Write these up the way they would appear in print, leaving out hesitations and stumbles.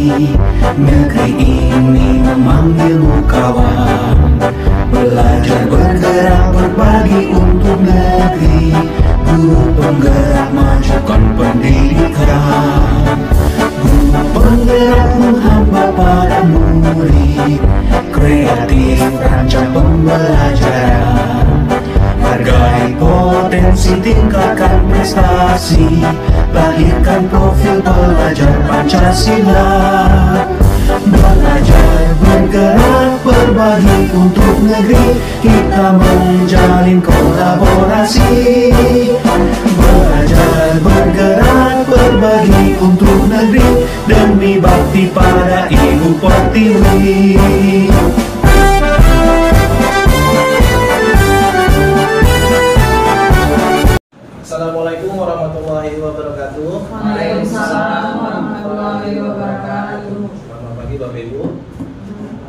Negeri ini memanggilmu kawan. Belajar bergerak berbagi untuk negeri. Guru penggerak majukan pendidikan. Guru penggerak menghamba pada murid. Kreatif rancang pembelajaran. Hargai potensi, tingkatkan prestasi. Lahirkan profil pelajar Pancasila. Belajar bergerak berbagi untuk negeri. Kita menjalin kolaborasi. Belajar bergerak berbagi untuk negeri. Demi bakti pada Ibu Pertiwi. Assalamualaikum warahmatullahi wabarakatuh. Waalaikumsalam warahmatullahi wabarakatuh. Selamat pagi Bapak Ibu.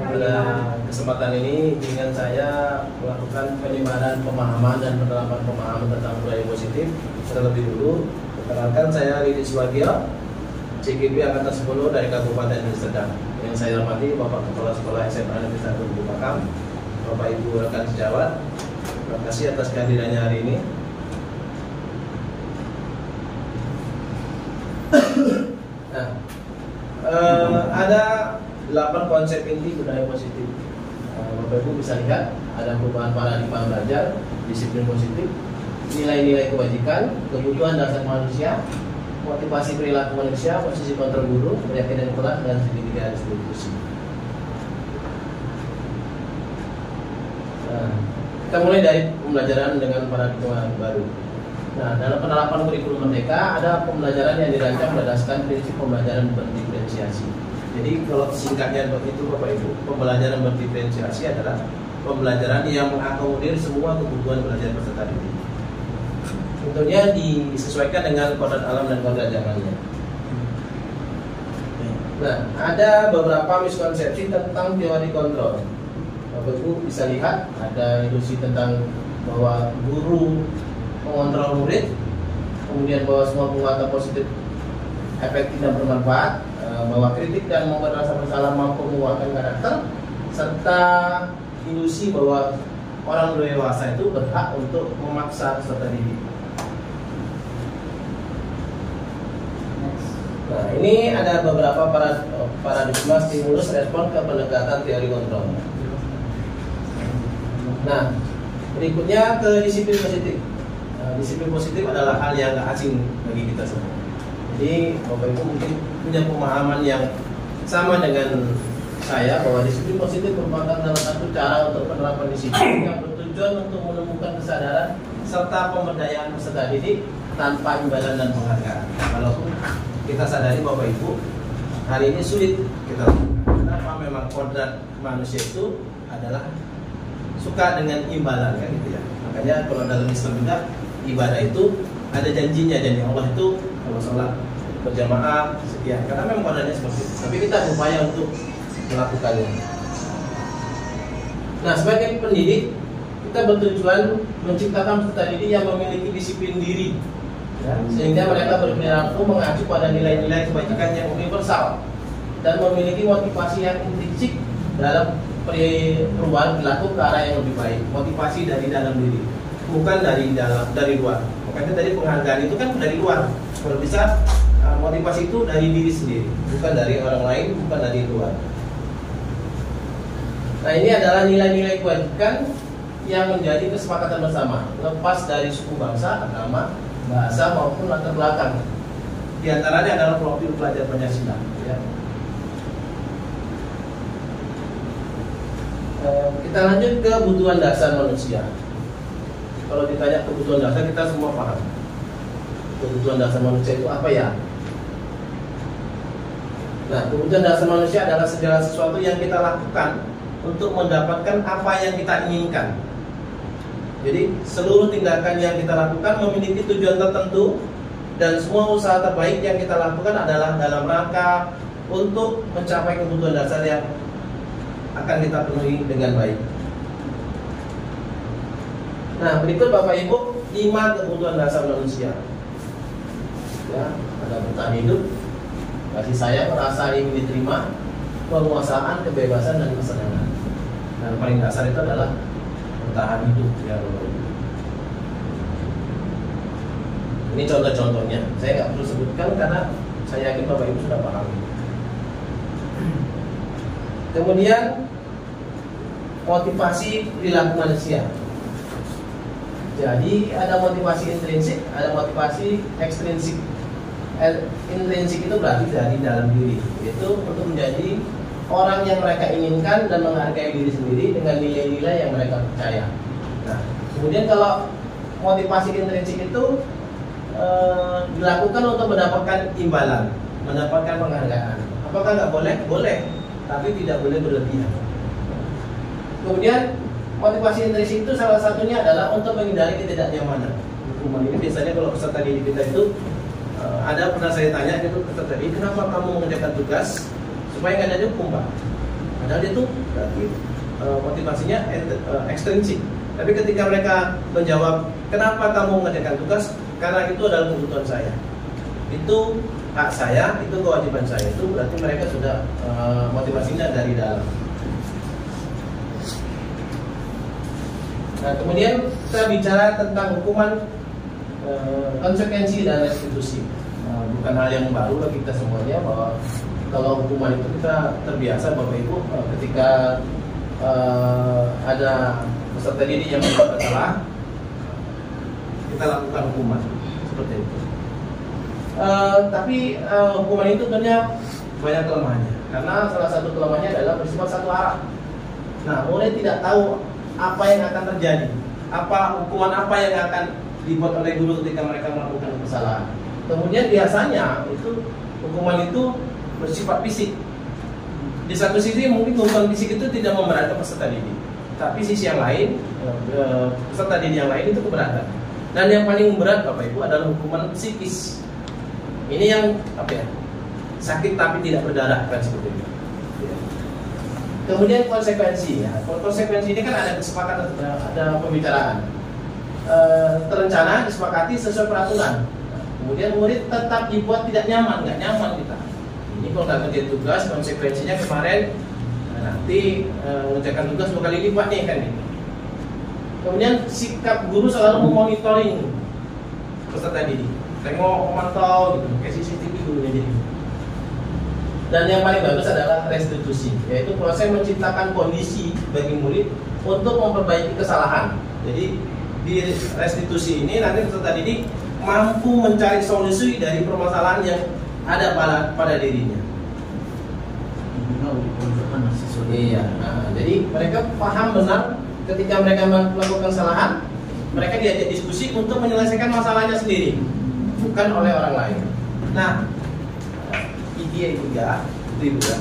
Pada kesempatan ini dengan saya melakukan penyebaran pemahaman dan penerapan pemahaman tentang budaya positif. Terlebih dulu, perkenalkan saya Ridi Swagio, CGP Angkatan 10 dari Kabupaten Deli Serdang. Yang saya hormati Bapak Kepala Sekolah SMA Negeri 1 Bupakam, Bapak Ibu rekan sejawat. Terima kasih atas kehadirannya hari ini. Nah, ada 8 konsep inti budaya positif. Bapak Ibu bisa lihat ada perubahan paradigma belajar, disiplin positif, nilai-nilai kebajikan, kebutuhan dasar manusia, motivasi perilaku manusia, posisi kontrol guru, keyakinan kelak, dan segitiga distribusi. Nah, kita mulai dari pembelajaran dengan paradigma baru. Nah, dalam penerapan kurikulum Merdeka ada pembelajaran yang dirancang berdasarkan prinsip pembelajaran berdiferensiasi. Jadi kalau singkatnya begitu Bapak Ibu, pembelajaran berdiferensiasi adalah pembelajaran yang mengakomodir semua kebutuhan belajar peserta didik. Tentunya disesuaikan dengan kodrat alam dan kodrat zamannya. Nah, ada beberapa miskonsepsi tentang teori kontrol. Bapak Ibu bisa lihat ada ilusi tentang bahwa guru mengontrol murid, kemudian bahwa semua penguatan positif efektif dan bermanfaat, bahwa kritik dan membuat rasa bersalah mampu menguatkan karakter, serta ilusi bahwa orang dewasa itu berhak untuk memaksa peserta didik. Nah, ini ada beberapa paradigma stimulus respon ke pendekatan teori kontrol. Nah, berikutnya ke disiplin positif. Disiplin positif adalah hal yang gak asing bagi kita semua. Jadi Bapak Ibu mungkin punya pemahaman yang sama dengan saya bahwa disiplin positif merupakan salah satu cara untuk penerapan disiplin yang bertujuan untuk menemukan kesadaran serta pemberdayaan peserta didik tanpa imbalan dan penghargaan. Walaupun kita sadari Bapak Ibu hari ini sulit kita lakukan. Kenapa? Memang kodrat manusia itu adalah suka dengan imbalan kan gitu ya. Makanya kalau dalam Islam juga ibadah itu ada janjinya, janji Allah itu kalau sholat berjamaah sekian, karena memang kodratnya seperti itu. Tapi kita berupaya untuk melakukannya. Nah, sebagai pendidik kita bertujuan menciptakan peserta didik yang memiliki disiplin diri, ya, sehingga mereka berperilaku mengacu pada nilai-nilai kebajikan yang universal dan memiliki motivasi yang intrinsik dalam perubahan perilaku ke arah yang lebih baik. Motivasi dari dalam diri, bukan dari luar. Makanya tadi penghargaan itu kan dari luar. Kalau bisa motivasi itu dari diri sendiri, bukan dari orang lain, bukan dari luar. Nah, ini adalah nilai-nilai kewajiban yang menjadi kesepakatan bersama, lepas dari suku, bangsa, agama, bahasa maupun latar belakang. Di antaranya adalah profil pelajar Pancasila. Ya. Kita lanjut ke kebutuhan dasar manusia. Kalau ditanya kebutuhan dasar, kita semua paham. Kebutuhan dasar manusia itu apa ya? Nah, kebutuhan dasar manusia adalah segala sesuatu yang kita lakukan untuk mendapatkan apa yang kita inginkan. Jadi seluruh tindakan yang kita lakukan memiliki tujuan tertentu, dan semua usaha terbaik yang kita lakukan adalah dalam rangka untuk mencapai kebutuhan dasar yang akan kita penuhi dengan baik. Nah, berikut Bapak Ibu 5 kebutuhan dasar manusia. Ya, ada bertahan hidup, kasih sayang, rasa ingin diterima, penguasaan, kebebasan dan kesenangan. Dan paling dasar itu adalah bertahan hidup ya Bapak Ibu. Ini contoh-contohnya, saya nggak perlu sebutkan karena saya yakin Bapak Ibu sudah paham. Kemudian motivasi perilaku manusia. Jadi ada motivasi intrinsik, ada motivasi ekstrinsik. Intrinsik itu berarti dari dalam diri, itu untuk menjadi orang yang mereka inginkan dan menghargai diri sendiri dengan nilai-nilai yang mereka percaya. Nah, kemudian kalau motivasi intrinsik itu dilakukan untuk mendapatkan imbalan, mendapatkan penghargaan. Apakah nggak boleh? Boleh, tapi tidak boleh berlebihan. Kemudian motivasi intrinsik itu salah satunya adalah untuk menghindari ketidaknyamanan. Hukuman ini biasanya kalau peserta didik kita itu ada pernah saya tanya itu peserta didik, kenapa kamu mengerjakan tugas supaya nggak ada hukum, Pak? Padahal itu berarti motivasinya ekstrinsik. Tapi ketika mereka menjawab, kenapa kamu mengerjakan tugas? Karena itu adalah kebutuhan saya. Itu hak saya, itu kewajiban saya. Itu berarti mereka sudah motivasinya dari dalam. Nah, kemudian kita bicara tentang hukuman, konsekuensi dan restitusi. Bukan hal yang baru bagi kita semuanya bahwa kalau hukuman itu kita terbiasa Bapak Ibu ketika ada peserta didik yang berbuat salah, kita lakukan hukuman seperti itu. Tapi hukuman itu tentunya banyak kelemahannya, karena salah satu kelemahannya adalah bersifat satu arah. Nah, murid tidak tahu apa yang akan terjadi, hukuman apa yang akan dibuat oleh guru ketika mereka melakukan kesalahan. Kemudian biasanya itu hukuman itu bersifat fisik. Di satu sisi mungkin hukuman fisik itu tidak memberatkan peserta didik, tapi sisi yang lain, peserta didik yang lain itu keberatan. Dan yang paling berat Bapak Ibu adalah hukuman psikis. Ini yang sakit tapi tidak berdarah, kan seperti itu. Kemudian konsekuensi ya. Konsekuensi ini kan ada kesepakatan, ada pembicaraan. Terencana, disepakati sesuai peraturan. Kemudian murid tetap dibuat tidak nyaman, nggak nyaman kita. Ini kalau nggak kerja tugas, konsekuensinya kemarin nanti mengerjakan tugas 2 kali lipat nih kan gitu. Kemudian sikap guru selalu memonitoring peserta didik, tengok, memantau gitu, kayak CCTV gurunya jadi. Dan yang paling bagus adalah restitusi, yaitu proses menciptakan kondisi bagi murid untuk memperbaiki kesalahan. Jadi di restitusi ini nanti peserta didik mampu mencari solusi dari permasalahan yang ada pada dirinya. Iya. Nah, jadi mereka paham benar ketika mereka melakukan kesalahan, mereka diajak diskusi untuk menyelesaikan masalahnya sendiri, bukan oleh orang lain. Nah, ide juga, itu juga.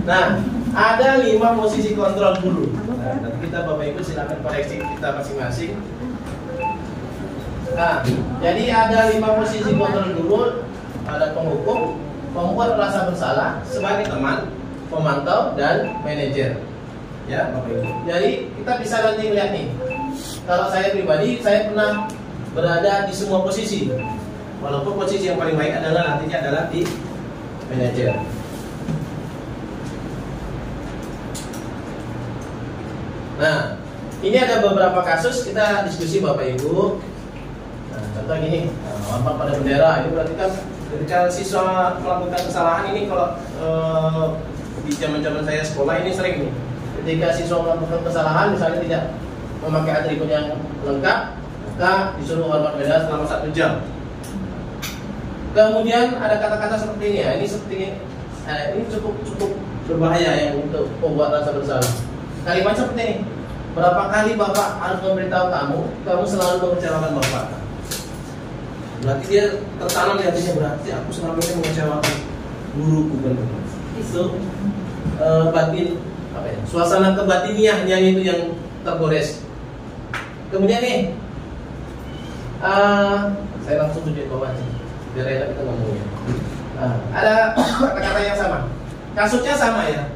Nah, ada 5 posisi kontrol guru. Nah, nanti kita Bapak Ibu silakan koreksi kita masing-masing. Nah, jadi ada 5 posisi kontrol guru. Ada penghukum, pembuat rasa bersalah, sebagai teman, pemantau, dan manajer. Ya, Bapak Ibu. Jadi kita bisa nanti melihat nih. Kalau saya pribadi, saya pernah berada di semua posisi. Walaupun posisi yang paling baik adalah nantinya adalah di manajer. Nah, ini ada beberapa kasus kita diskusi Bapak Ibu. Nah, contoh gini, lompat pada bendera. Ini berarti kan ketika siswa melakukan kesalahan ini, kalau di zaman saya sekolah ini sering nih. Ketika siswa melakukan kesalahan, misalnya tidak memakai atribut yang lengkap, maka disuruh hormat bendera selama 1 jam. Kemudian ada kata-kata seperti ini ya, ini cukup berbahaya ya untuk membuat rasa bersalah. Kalimat seperti ini, berapa kali Bapak harus memberitahu kamu selalu mengecewakan Bapak. Berarti dia tertanam di hatinya, berarti aku selama ini mengecewakan guruku kan. Itu batin suasana kebatiniahnya itu yang tergores. Kemudian nih, saya langsung tunjuk bawah aja, biar enak kita ngomongnya. Ada kata-kata yang sama, kasusnya sama ya,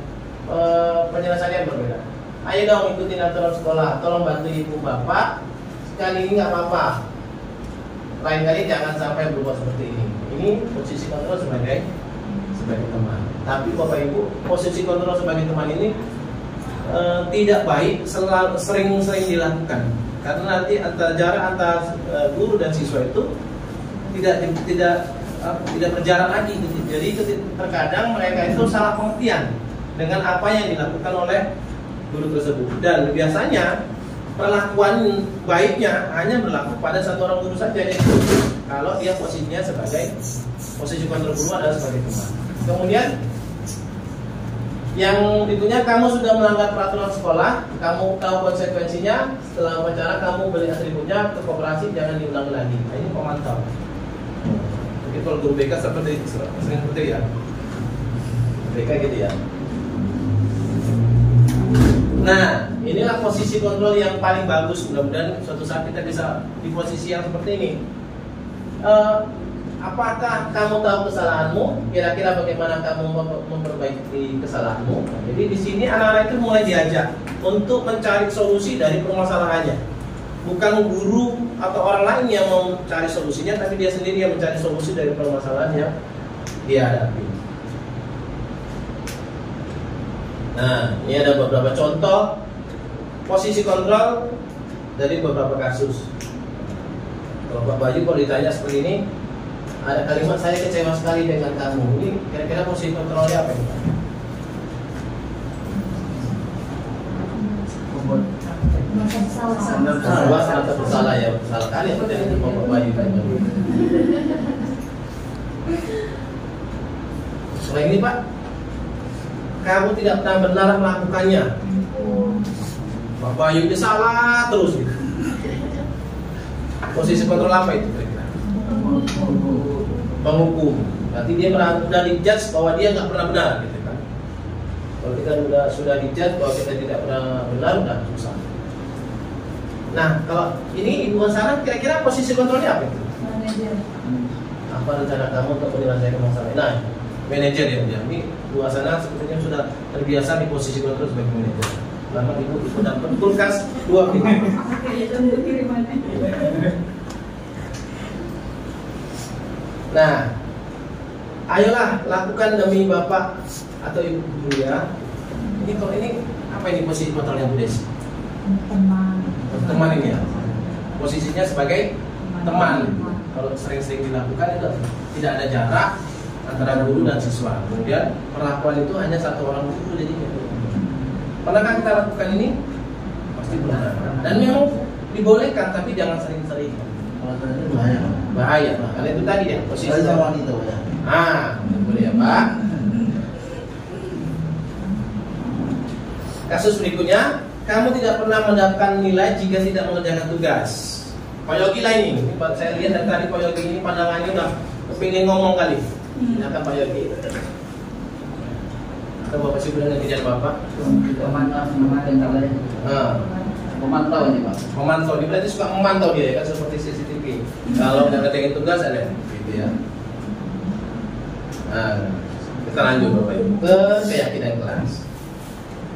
penyelesaiannya berbeda. Ayo dong ikutin aturan sekolah, tolong bantu ibu bapak, sekali ini nggak apa-apa, lain kali jangan sampai berbuat seperti ini. Ini posisi kontrol sebagai sebagai teman. Tapi Bapak Ibu, posisi kontrol sebagai teman ini tidak baik sering-sering dilakukan, karena nanti jarak antara guru dan siswa itu tidak berjarak lagi. Jadi terkadang mereka itu salah pengertian dengan apa yang dilakukan oleh guru tersebut, dan biasanya perlakuan baiknya hanya berlaku pada satu orang guru saja, yaitu kalau dia posisinya sebagai posisi kontrol guru adalah sebagai teman. Kemudian yang berikutnya, kamu sudah melanggar peraturan sekolah, kamu tahu konsekuensinya. Setelah upacara kamu beli atributnya ke koperasi, jangan diulangi lagi. Nah, ini pemantau. Jadi kalau guru BK seperti ya, BK gitu ya. Nah, inilah posisi kontrol yang paling bagus. Mudah-mudahan suatu saat kita bisa di posisi yang seperti ini. Apakah kamu tahu kesalahanmu? Kira-kira bagaimana kamu memperbaiki kesalahanmu? Jadi di sini anak-anak itu mulai diajak untuk mencari solusi dari permasalahannya. Bukan guru atau orang lain yang mau mencari solusinya, tapi dia sendiri yang mencari solusi dari permasalahan yang dia hadapi. Nah, ini ada beberapa contoh posisi kontrol dari beberapa kasus. Kalau Pak Bayu kalau ditanya seperti ini, ada kalimat, saya kecewa sekali dengan kamu. Ini kira-kira posisi kontrolnya apa ini? Merasa bersalah ya, bersalah kali ya dari Bapak Bayu. Selain ini Pak, kamu tidak pernah benar melakukannya. Bapak Bayu dia salah terus gitu. Posisi kontrol apa itu kira-kira? Menghukum. Berarti dia sudah dijudge bahwa dia nggak pernah benar, gitu kan? Kalau kita sudah dijudge bahwa kita tidak pernah benar, udah susah. Nah, kalau ini Ibu Sarah, kira-kira posisi kontrolnya apa itu? Manajer. Apa rencana kamu untuk menyelesaikan masalah? Nah, manajer ya. Ini Ibu Sarah sepertinya sudah terbiasa di posisi kontrol sebagai manajer. Lama Ibu dapat kulkas 2 pintu. Nah, ayolah lakukan demi Bapak atau Ibu guru ya. Ini kalau ini apa ini posisi kontrolnya Bu Desi? Teman ini ya. Posisinya sebagai teman. Kalau sering-sering dilakukan itu tidak ada jarak antara guru dan siswa. Kemudian perlakuan itu hanya satu orang guru jadinya. Pernahkah kita lakukan ini? Pasti pernah. Dan memang dibolehkan, tapi jangan sering-sering. Bahaya. Karena itu tadi ya posisi wanita ya. Boleh ya Pak. Kasus berikutnya, kamu tidak pernah mendapatkan nilai jika tidak mengerjakan tugas. Pak Yogi lah ini. Saya lihat dari tadi Pak Yogi ini pandangannya udah kepingin ngomong kali. Silakan Pak Yogi. Atau Bapak sih bilang ngerjain Bapak? Memantau ini Pak. Memantau, dia berarti suka memantau dia ya kan, seperti CCTV. Kalau nggak ngerjain tugas ada gitu ya. Nah, kita lanjut Bapak Ibu ke keyakinan kelas.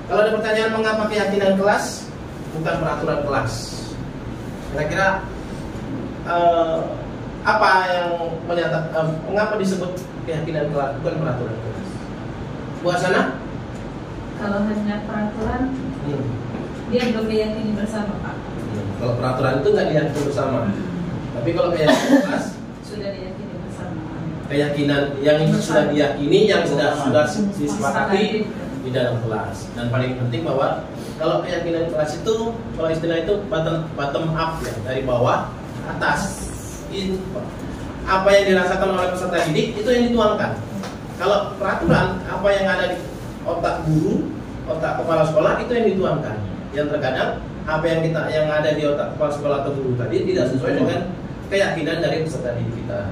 Kalau ada pertanyaan mengapa keyakinan kelas bukan peraturan kelas, kira-kira apa yang menyatakan mengapa disebut keyakinan kelas bukan peraturan kelas? Bu Hasanah? Kalau hanya peraturan, dia belum diyakini bersama Pak. Kalau peraturan itu nggak diyakini bersama. Tapi kalau keyakinan kelas Sudah diyakini bersama. keyakinan yang sudah diyakini, yang sudah disepakati di dalam kelas. Dan paling penting bahwa kalau keyakinan kelas itu, kalau istilah itu bottom up ya, dari bawah ke atas. Apa yang dirasakan oleh peserta didik itu yang dituangkan. Kalau peraturan, apa yang ada di otak guru, otak kepala sekolah itu yang dituangkan. Yang terkadang apa yang ada di otak kepala sekolah atau guru tadi tidak sesuai dengan keyakinan dari peserta didik kita.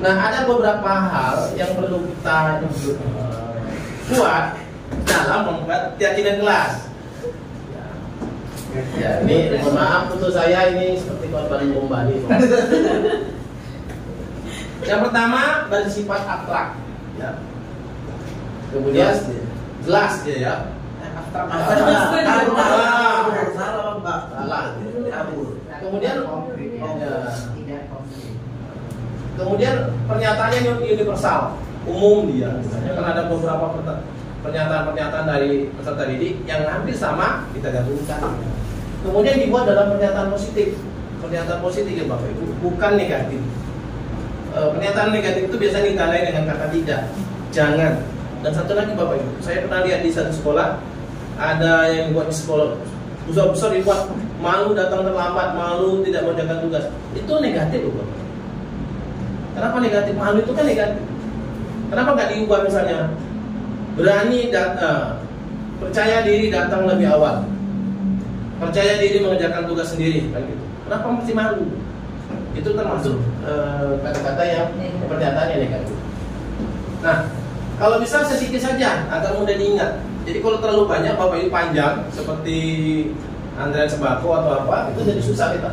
Nah, ada beberapa hal yang perlu kita buat dalam membuat keyakinan kelas. Ya, ini mohon maaf untuk saya ini seperti korban bom Bali. Yang pertama bersifat abstrak, ya. Kemudian jelas dia ya. Salah. Kemudian kemudian pernyataannya universal, umum dia. Misalnya kan ada beberapa pernyataan-pernyataan dari peserta didik yang hampir sama, kita gabungkan. Kemudian dibuat dalam pernyataan positif ya Bapak Ibu, bukan negatif. Pernyataan negatif itu biasanya ditandai dengan kata tidak, jangan. Dan satu lagi Bapak Ibu, saya pernah lihat di satu sekolah ada yang buat di sekolah besar dibuat malu datang terlambat, malu tidak mengerjakan tugas. Itu negatif loh Bapak. Kenapa negatif? Malu itu kan negatif. Kenapa nggak diubah misalnya berani datang, percaya diri datang lebih awal, percaya diri mengerjakan tugas sendiri, kan gitu. Kenapa mesti malu? Itu termasuk kata-kata yang pernyataannya negatif. Nah, kalau bisa sedikit saja agar mudah diingat. Jadi kalau terlalu banyak Bapak Ibu panjang seperti antrean sembako atau apa, itu jadi susah kita.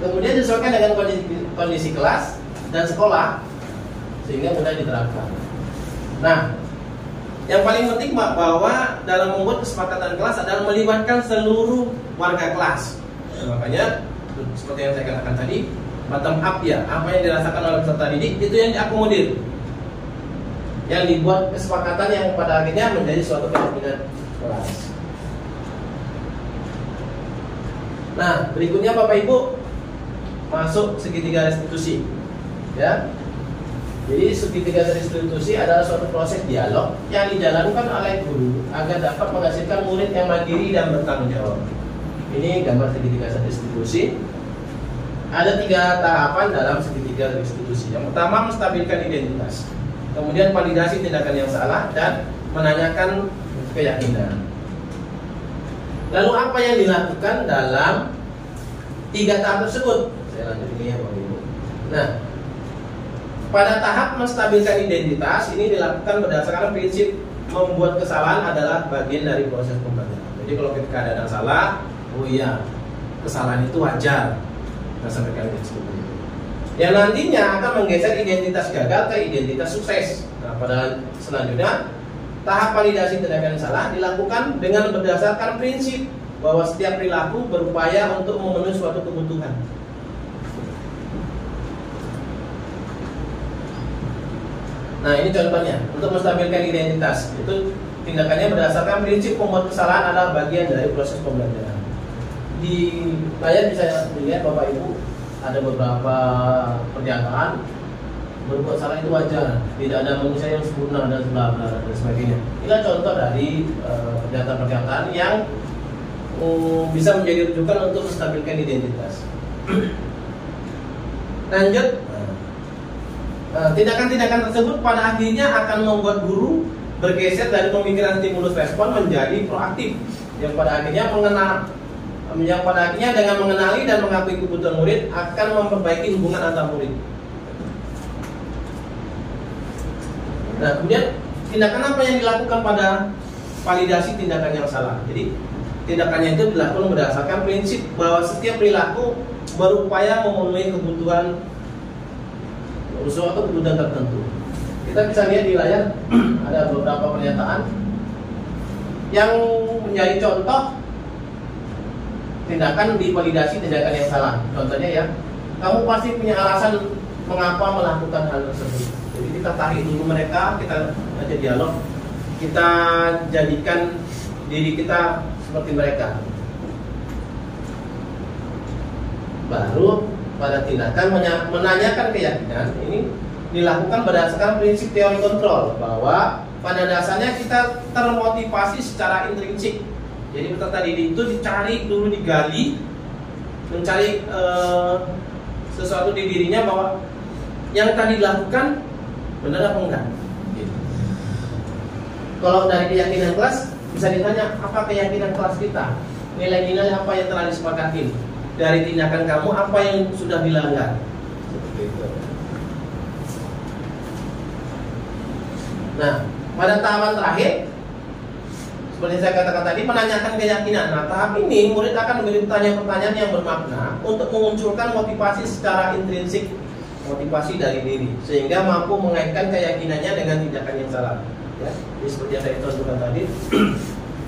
Kemudian disesuaikan dengan kondisi kelas dan sekolah sehingga mudah diterapkan. Nah, yang paling penting bahwa dalam membuat kesepakatan kelas adalah melibatkan seluruh warga kelas. Makanya seperti yang saya katakan tadi, bottom up ya, apa yang dirasakan oleh peserta didik itu yang diakomodir, yang dibuat kesepakatan yang pada akhirnya menjadi suatu keyakinan kelas. Nah, berikutnya Bapak Ibu masuk segitiga restitusi, ya. Jadi segitiga restitusi adalah suatu proses dialog yang dijalankan oleh guru agar dapat menghasilkan murid yang mandiri dan bertanggung jawab. Ini gambar segitiga restitusi. Ada 3 tahapan dalam segitiga restitusi. Yang pertama, menstabilkan identitas. Kemudian validasi tindakan yang salah dan menanyakan keyakinan. Lalu apa yang dilakukan dalam 3 tahap tersebut? Saya lanjut ini ya Bapak Ibu. Nah, pada tahap menstabilkan identitas ini dilakukan berdasarkan prinsip membuat kesalahan adalah bagian dari proses pembelajaran. Jadi kalau ketika ada yang salah, oh iya, kesalahan itu wajar. Kita sampaikan seperti itu. Yang nantinya akan menggeser identitas gagal ke identitas sukses. Nah, pada selanjutnya tahap validasi tindakan yang salah dilakukan dengan berdasarkan prinsip bahwa setiap perilaku berupaya untuk memenuhi suatu kebutuhan. Nah, ini contohnya untuk menstabilkan identitas. Itu tindakannya berdasarkan prinsip membuat kesalahan adalah bagian dari proses pembelajaran. Di layar bisa dilihat Bapak Ibu ada beberapa pernyataan berbuat salah itu wajar, tidak ada manusia yang sempurna dan sebagainya. Inilah contoh dari pernyataan-pernyataan yang bisa menjadi rujukan untuk menstabilkan identitas. Lanjut. Tindakan-tindakan tersebut pada akhirnya akan membuat guru bergeser dari pemikiran stimulus respon menjadi proaktif, yang pada akhirnya dengan mengenali dan mengakui kebutuhan murid akan memperbaiki hubungan antar murid. Nah, kemudian tindakan apa yang dilakukan pada validasi tindakan yang salah? Jadi tindakannya itu dilakukan berdasarkan prinsip bahwa setiap perilaku berupaya memenuhi kebutuhan suatu kebutuhan tertentu. Kita bisa lihat di layar ada beberapa pernyataan yang menjadi contoh tindakan di validasi tindakan yang salah. Contohnya ya, kamu pasti punya alasan mengapa melakukan hal tersebut. Jadi kita tarik dulu mereka, kita ajak dialog, kita jadikan diri kita seperti mereka. Baru pada tindakan menanyakan keyakinan ini dilakukan berdasarkan prinsip teori kontrol, bahwa pada dasarnya kita termotivasi secara intrinsik. Jadi peserta didik itu dicari dulu, digali, mencari sesuatu di dirinya bahwa yang tadi dilakukan benar apa enggak. Gitu. Kalau dari keyakinan kelas bisa ditanya, apa keyakinan kelas kita, nilai-nilai apa yang telah disepakati. Dari tindakan kamu apa yang sudah dilanggar. Seperti itu. Nah, pada tahapan terakhir, seperti saya katakan tadi, menanyakan keyakinan. Nah, tahap ini murid akan memberi pertanyaan-pertanyaan yang bermakna untuk memunculkan motivasi secara intrinsik, motivasi dari diri, sehingga mampu mengaitkan keyakinannya dengan tindakan yang salah. Ya, jadi seperti yang saya contohkan tadi,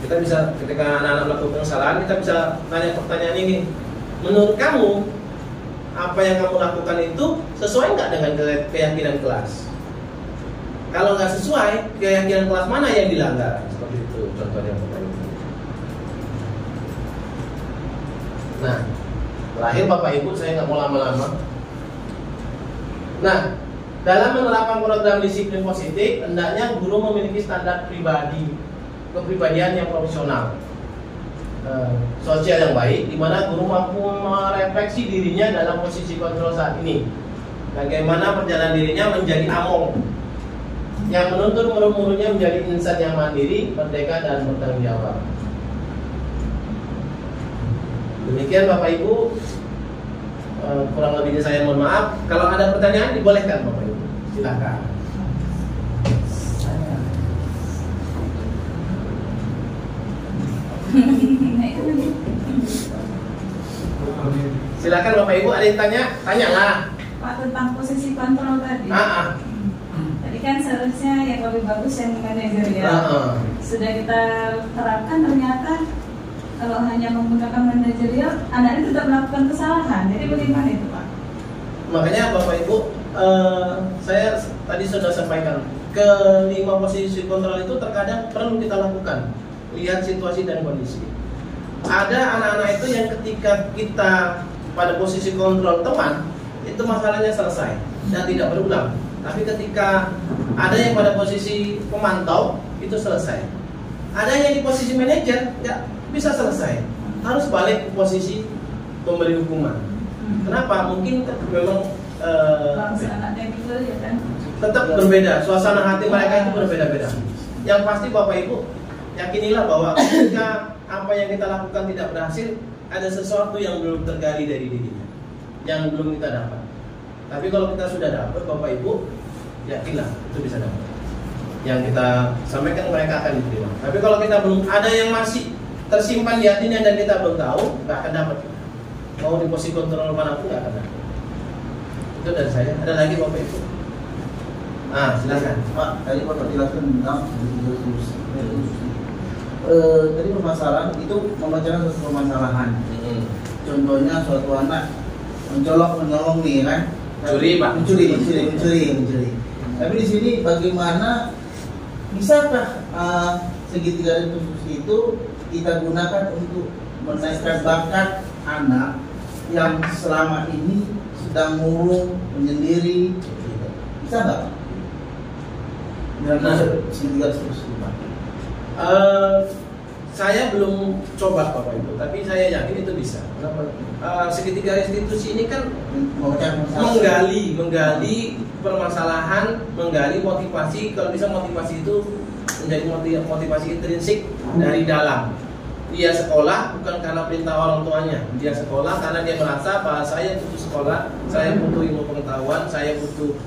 kita bisa ketika anak-anak melakukan kesalahan, kita bisa tanya pertanyaan ini. Menurut kamu apa yang kamu lakukan itu sesuai nggak dengan keyakinan kelas. Kalau nggak sesuai, keyakinan kelas mana yang dilanggar? Seperti itu contohnya Bapak Ibu. Nah, terakhir Bapak Ibu, saya nggak mau lama-lama. Nah, dalam menerapkan program disiplin positif, hendaknya guru memiliki standar kepribadian yang profesional, sosial yang baik, di mana guru mampu merefleksi dirinya dalam posisi kontrol saat ini. Bagaimana perjalanan dirinya menjadi among, yang menuntut murid-muridnya menjadi insan yang mandiri, merdeka, dan bertanggung jawab. Demikian Bapak Ibu, kurang lebihnya saya mohon maaf. Kalau ada pertanyaan dibolehkan Bapak Ibu, silakan. Silakan Bapak Ibu, ada yang tanya? Tanyalah. Pak, tentang posisi kontrol tadi. Tadi kan seharusnya yang lebih bagus yang manajerial. Sudah kita terapkan, ternyata kalau hanya menggunakan manajerial, anak itu tetap melakukan kesalahan. Jadi bagaimana itu Pak? Makanya Bapak Ibu, saya tadi sudah sampaikan, kelima posisi kontrol itu terkadang perlu kita lakukan. Lihat situasi dan kondisi. Ada anak-anak itu yang ketika kita pada posisi kontrol teman, itu masalahnya selesai dan tidak berulang. Tapi ketika ada yang pada posisi pemantau, itu selesai. Ada yang di posisi manajer, nggak bisa selesai. Harus balik ke posisi pemberi hukuman. Kenapa? Mungkin memang tetap berbeda. Suasana hati mereka itu berbeda-beda. Yang pasti Bapak Ibu, yakinilah bahwa ketika apa yang kita lakukan tidak berhasil, ada sesuatu yang belum tergali dari dirinya, yang belum kita dapat. Tapi kalau kita sudah dapat, Bapak Ibu, yakinlah itu bisa dapat. Yang kita sampaikan mereka akan diterima. Tapi kalau kita belum, ada yang masih tersimpan di hatinya dan kita belum tahu, nggak akan dapat. Mau di posisi kontrol manapun nggak akan dapat. Itu dari saya. Ada lagi Bapak Ibu? Silakan. Pak, tadi Bapak jelaskan tentang tadi permasalahan itu membacakan suatu permasalahan. Contohnya suatu anak mencolok menolong nih kan, Mencuri. Tapi di sini bagaimana bisakah segitiga diskusi itu kita gunakan untuk menaikkan bakat anak yang selama ini sedang murung, menyendiri, bisa nggak? Segitiga diskusi Pak. Saya belum coba Bapak Ibu, tapi saya yakin itu bisa. Kenapa? Segitiga institusi ini kan menggali permasalahan, menggali motivasi. Kalau bisa motivasi itu menjadi motivasi intrinsik dari dalam. Dia sekolah bukan karena perintah orang tuanya. Dia sekolah karena dia merasa bahwa saya butuh sekolah, saya butuh ilmu pengetahuan, saya butuh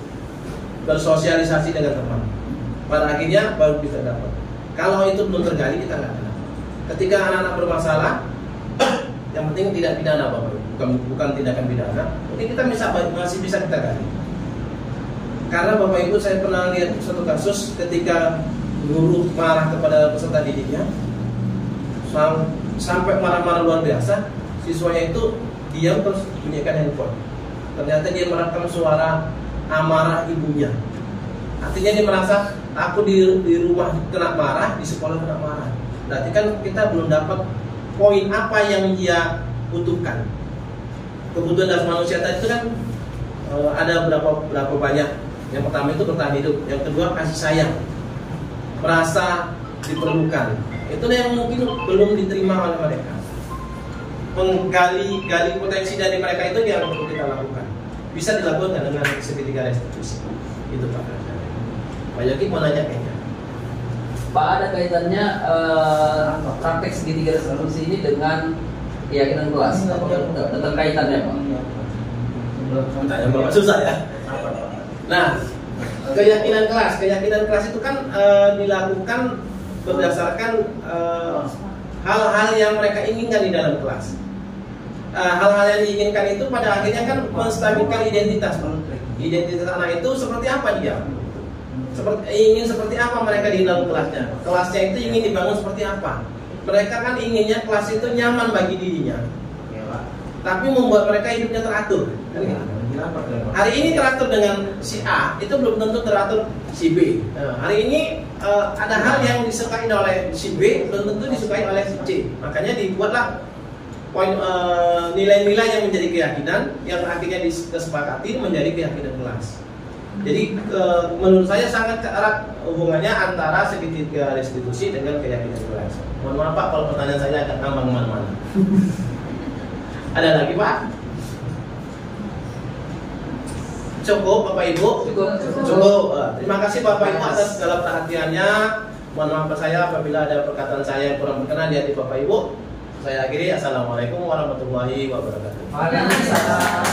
bersosialisasi dengan teman. Pada akhirnya baru bisa dapat. Kalau itu belum tergali, kita nggak kenal. Ketika anak-anak bermasalah, yang penting tidak pidana Bapak, bukan tindakan pidana. Mungkin kita masih bisa kita gali. Karena Bapak Ibu, saya pernah lihat suatu kasus ketika guru marah kepada peserta didiknya, sampai marah-marah luar biasa, siswanya itu diam terus bunyikan handphone. Ternyata dia merekam suara amarah ibunya. Artinya dia merasa aku di rumah kena marah, di sekolah kena marah. Berarti kan kita belum dapat poin apa yang dia butuhkan. Kebutuhan dasar manusia tadi itu kan ada berapa banyak. Yang pertama itu bertahan hidup, yang kedua kasih sayang, merasa diperlukan. Itu yang mungkin belum diterima oleh mereka. Menggali potensi dari mereka itu yang perlu kita lakukan. Bisa dilakukan dengan segitiga restitusi. Itu Pak. Pak Yogi mau nanya kayaknya. Pak, ada kaitannya praktek segitiga restitusi ini dengan keyakinan kelas? Ada kaitannya Pak? Tanya Bapak susah ya. Nah, keyakinan kelas itu kan dilakukan berdasarkan hal-hal yang mereka inginkan di dalam kelas. Hal-hal yang diinginkan itu pada akhirnya kan menstabilkan identitas. Identitas anak itu seperti apa dia? Ingin seperti apa mereka di dalam kelasnya? Kelasnya itu ingin dibangun seperti apa? Mereka kan inginnya kelas itu nyaman bagi dirinya. tapi membuat mereka hidupnya teratur. Hari ini teratur dengan si A, itu belum tentu teratur si B. Nah, hari ini ada hal yang disukai oleh si B, belum tentu disukai oleh si C. Makanya dibuatlah poin nilai-nilai yang menjadi keyakinan, yang akhirnya disepakati menjadi keyakinan kelas. Jadi menurut saya sangat erat hubungannya antara segitiga restitusi dengan keyakinan kelas. Mohon maaf Pak kalau pertanyaan saya agak ngambang kemana-mana. Ada lagi Pak? Cukup Bapak Ibu? Cukup. Terima kasih Bapak Ibu atas segala perhatiannya. Mohon maaf saya apabila ada perkataan saya yang kurang berkenan di hati Bapak Ibu. Saya akhiri. Assalamualaikum warahmatullahi wabarakatuh. Waalaikumsalam.